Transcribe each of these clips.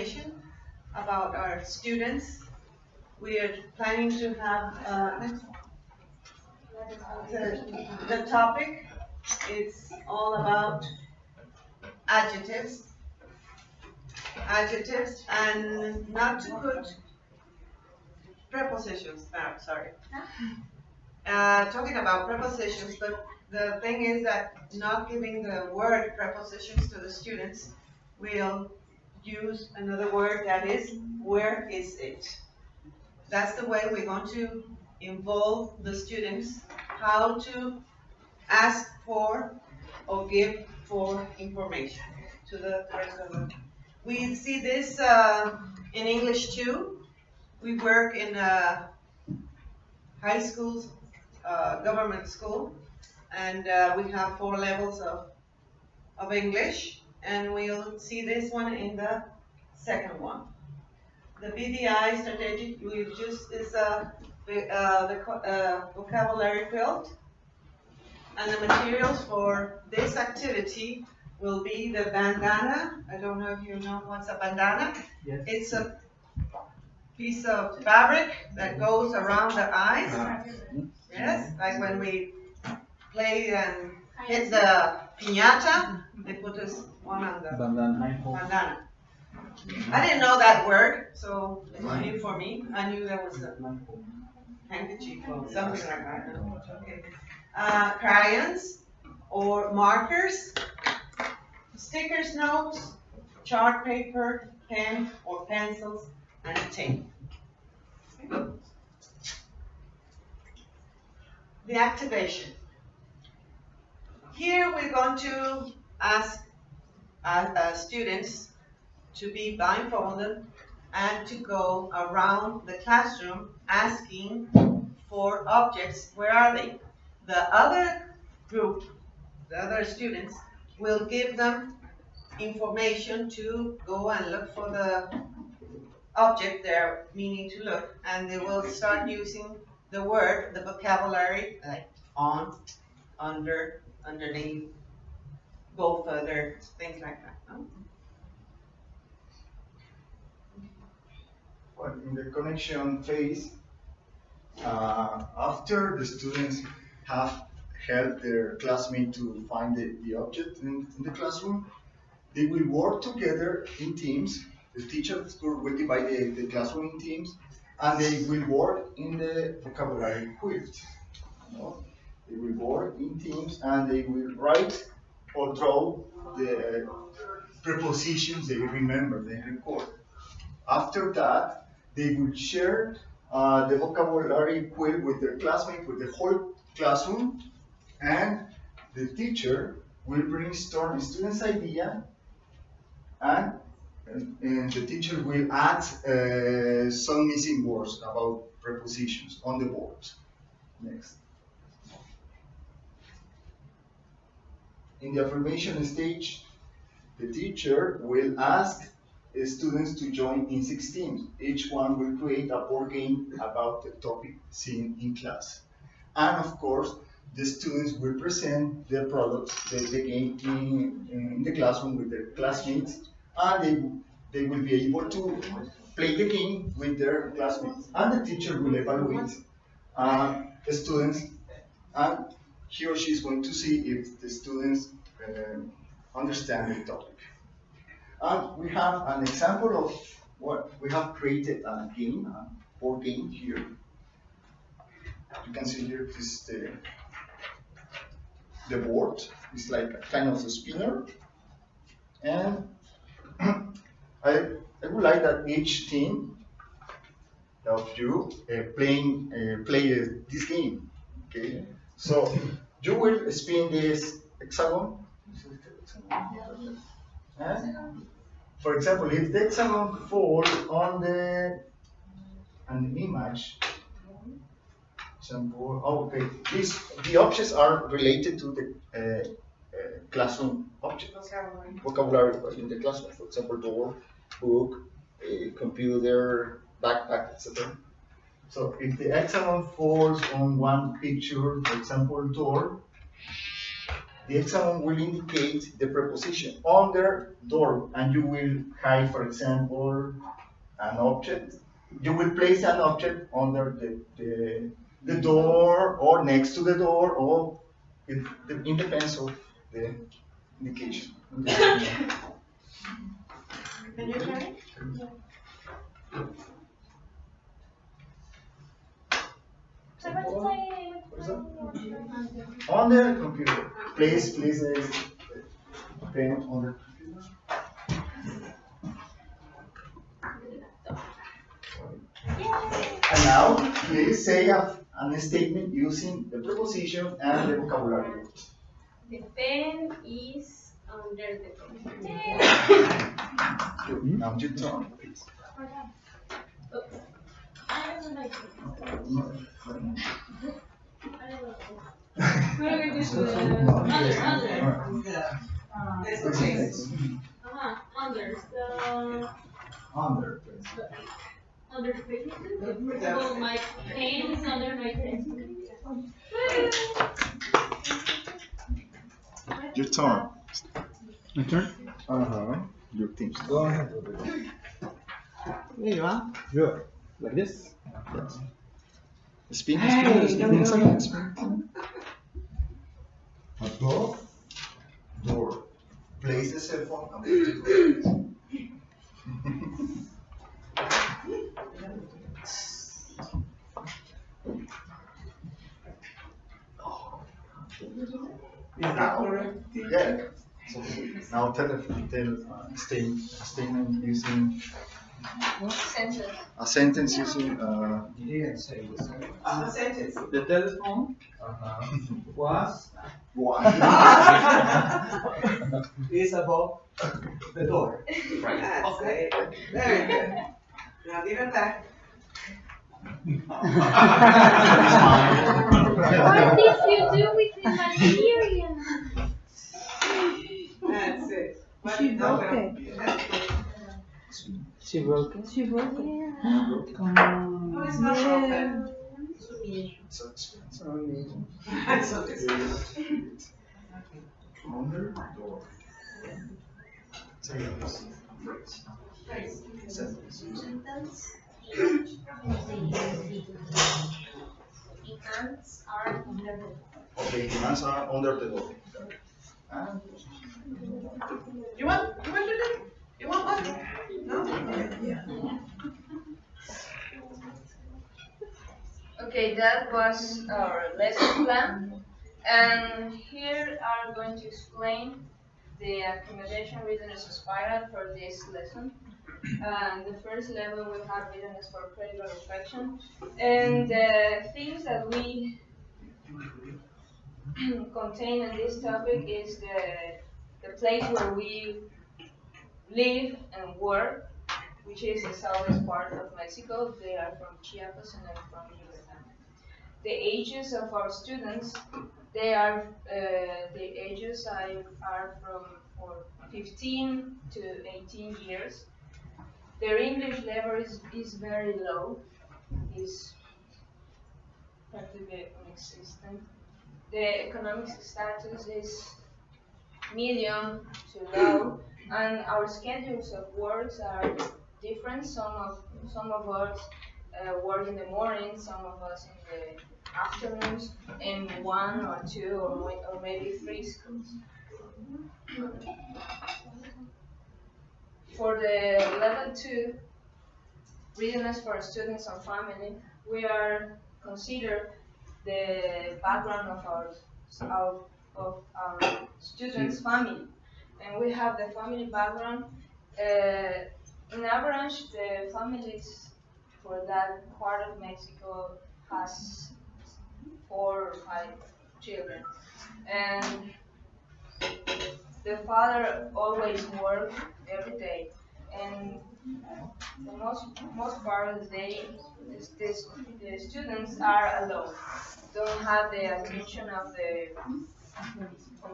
information about our students. We are planning to have the topic. It's all about adjectives, and not to put prepositions. Sorry. Talking about prepositions, but the thing is that not giving the word prepositions to the students, we'll use another word that is, where is it? That's the way we're going to involve the students, how to ask for or give for information to the rest of them. We see this in English too. We work in high schools, government school, and we have 4 levels of English, and we'll see this one in the second one. The BDI strategic we've just is the vocabulary quilt, and the materials for this activity will be the bandana. I don't know if you know what's a bandana. Yes. It's a piece of fabric that goes around the eyes. Yes, like when we play and hit the piñata, they put this one on the bandana. I didn't know that word, so it's new for me. I knew there was a handkerchief or something like that. Okay. Crayons or markers, stickers, notes, chart paper, pen or pencils, and tape. Okay. The activation. Here we're going to ask students to be blindfolded and to go around the classroom asking for objects. Where are they? The other group, the other students, will give them information to go and look for the object they're meaning to look, and they will start using the word, the vocabulary, like on, under, underneath, go further, things like that. No? Well, in the connection phase, after the students have helped their classmate to find the object in the classroom, they will work together in teams. The teacher of school will divide the classroom in teams, and they will work in the vocabulary quilt. You know? They will work in teams, and they will write or draw the prepositions they remember, they record. After that, they will share the vocabulary quilt with their classmates, with the whole classroom, and the teacher will brainstorm the student's idea, and the teacher will add some missing words about prepositions on the board. Next. In the affirmation stage, the teacher will ask students to join in 6 teams. Each one will create a board game about the topic seen in class. And of course, the students will present their products, the game in the classroom with their classmates, and they will be able to play the game with their classmates. And the teacher will evaluate the students, and he or she is going to see if the students understand the topic. And we have an example of what we have created a game, a board game here. You can see here this is the board. It's like a kind of a spinner. And I would like that each team of you play this game. Okay. So you will spin this hexagon. And for example, if the hexagon falls on an image, example, okay, the objects are related to the classroom objects, vocabulary in the classroom. For example, door, book, computer, backpack, etc. So if the hexagon falls on one picture, for example, door, The hexagon will indicate the preposition under door, and you will hide, for example, an object. You will place an object under the door or next to the door, or it depends of the indication. Can you try? On the computer. Place a pen on the computer. And now, please say a statement using the preposition and the vocabulary. The pen is under the computer. Now your turn, please. I don't like it. Where is the under? It's the case. Under. So Under, please. under the paper. For example, my pen is under my pen. Your turn. My turn? Your team. Go ahead. There you are. Good. Like this? Yes. Spin, Hey, spin. Above door. Place the cell phone above the door. Now, yeah. So now statement using Sentence. a sentence using You didn't say the same. A sentence. The telephone was one. is above the door. That's it. Very good. Now give it back. What did you do with the material? That's it. But She no, broke well, it. that's good. She broke it. She broke it. No, it's not broken. So expensive. It's okay. Under door. Say yes. Phrase. Sentence. Ants are under the Okay, demands are under the door. And You want to do it? You want one? No? Okay, that was our lesson plan. And here I'm going to explain the accommodation readiness spiral for this lesson. The first level we have readiness for critical reflection. And the things that we contain in this topic is the place where we live and work, which is the southwest part of Mexico. They are from Chiapas and I'm from Yucatan. The ages of our students, they are the ages are from 15 to 18 years. Their English level is very low, is practically non-existent. The economic status is medium to low, and our schedules of works are different. Some of us work in the morning, some of us in the afternoons, in 1 or 2 or maybe 3 schools. For the level 2, readiness for students and family, we are consider the background of our students' family, and we have the family background. In average, the families for that part of Mexico has 4 or 5 children, and the father always works every day, and the most part of the day, the students are alone. Don't have the attention of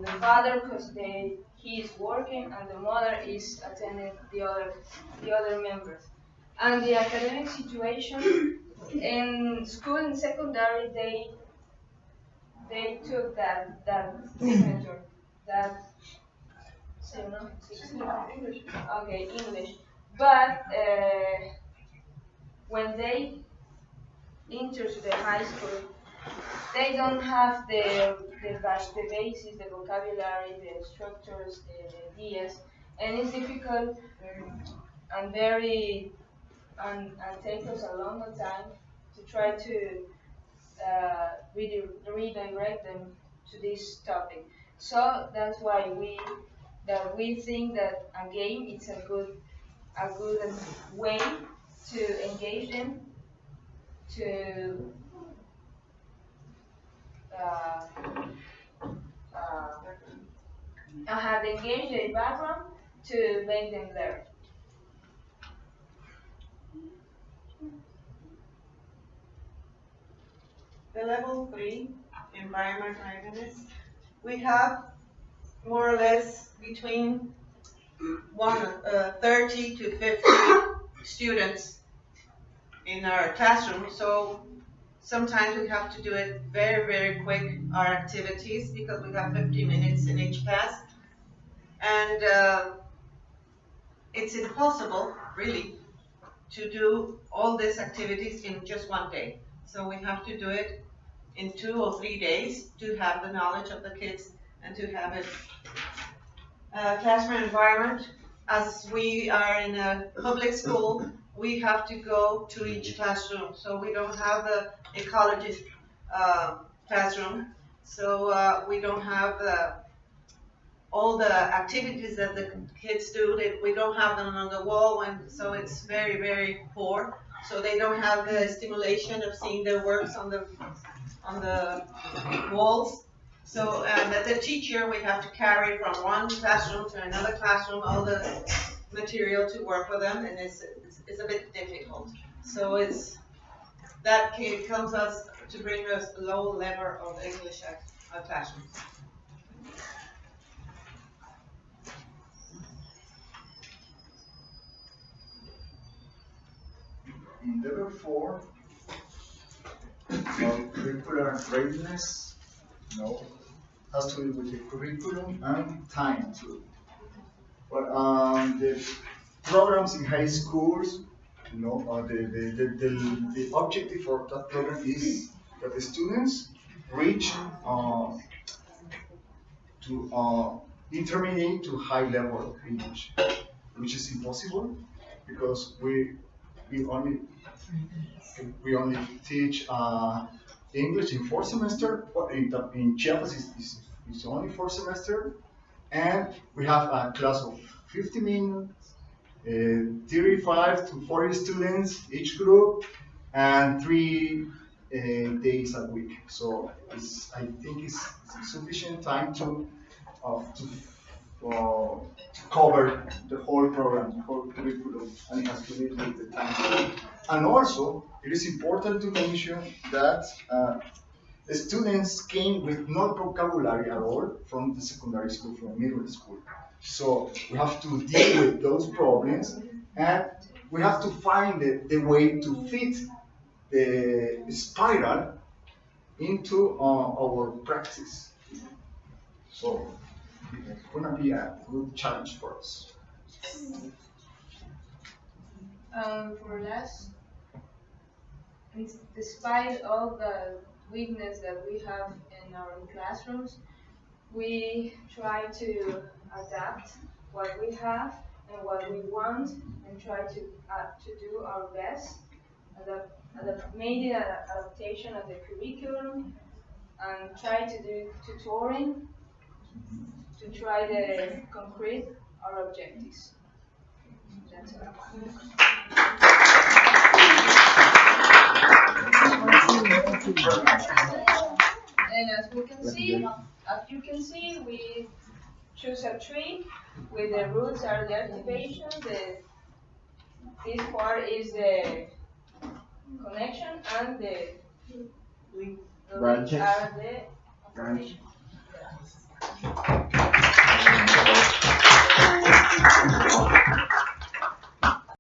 the father because he is working and the mother is attending the other members. And the academic situation in school and secondary, they took that signature. that. So, no? English. Okay, English. But when they enter to the high school, they don't have the basis, the vocabulary, the structures, the ideas, and it's difficult and very and take us a long time to try to redirect them to this topic. So that's why we think that a game is a good way to engage them to have engaged their background to make them learn. The level 3 environment readiness, we have more or less between 30 to 50 students in our classroom. So sometimes we have to do it very, very quick, our activities, because we have 50 minutes in each class. And it's impossible, really, to do all these activities in just one day. So we have to do it in 2 or 3 days to have the knowledge of the kids and to have it. Classroom environment, as we are in a public school, we have to go to each classroom. So we don't have the ecologist classroom. So we don't have all the activities that the kids do. We don't have them on the wall, and so it's very, very poor. So they don't have the stimulation of seeing their works on the walls. So as a teacher, we have to carry from one classroom to another classroom all the material to work with them, and it's a bit difficult. So comes us to bring us a low level of English at classrooms. In level 4, curricular readiness, has to do with the curriculum and time too. But the programs in high schools, the objective for that program is that the students reach to intermediate to high level of English, which is impossible because we only teach English in 4 semester. In Chiapas it's only 4 semester, and we have a class of 50 minutes, 35 to 40 students each group, and 3 days a week. So I think it's sufficient time to cover the whole program, the whole curriculum, and it has to do with the time. And also, it is important to mention that the students came with no vocabulary at all from the secondary school, from middle school. So we have to deal with those problems, and we have to find the way to fit the spiral into our practice. So it's going to be a good challenge for us. For us, despite all the weakness that we have in our classrooms, we try to adapt what we have and what we want, and try to do our best. Made the adaptation of the curriculum, and try to do tutoring to try to concrete our objectives. That's all. And as you can see, we choose a tree with the roots are the activation. This part is the connection, and the leaves are the application. Branches.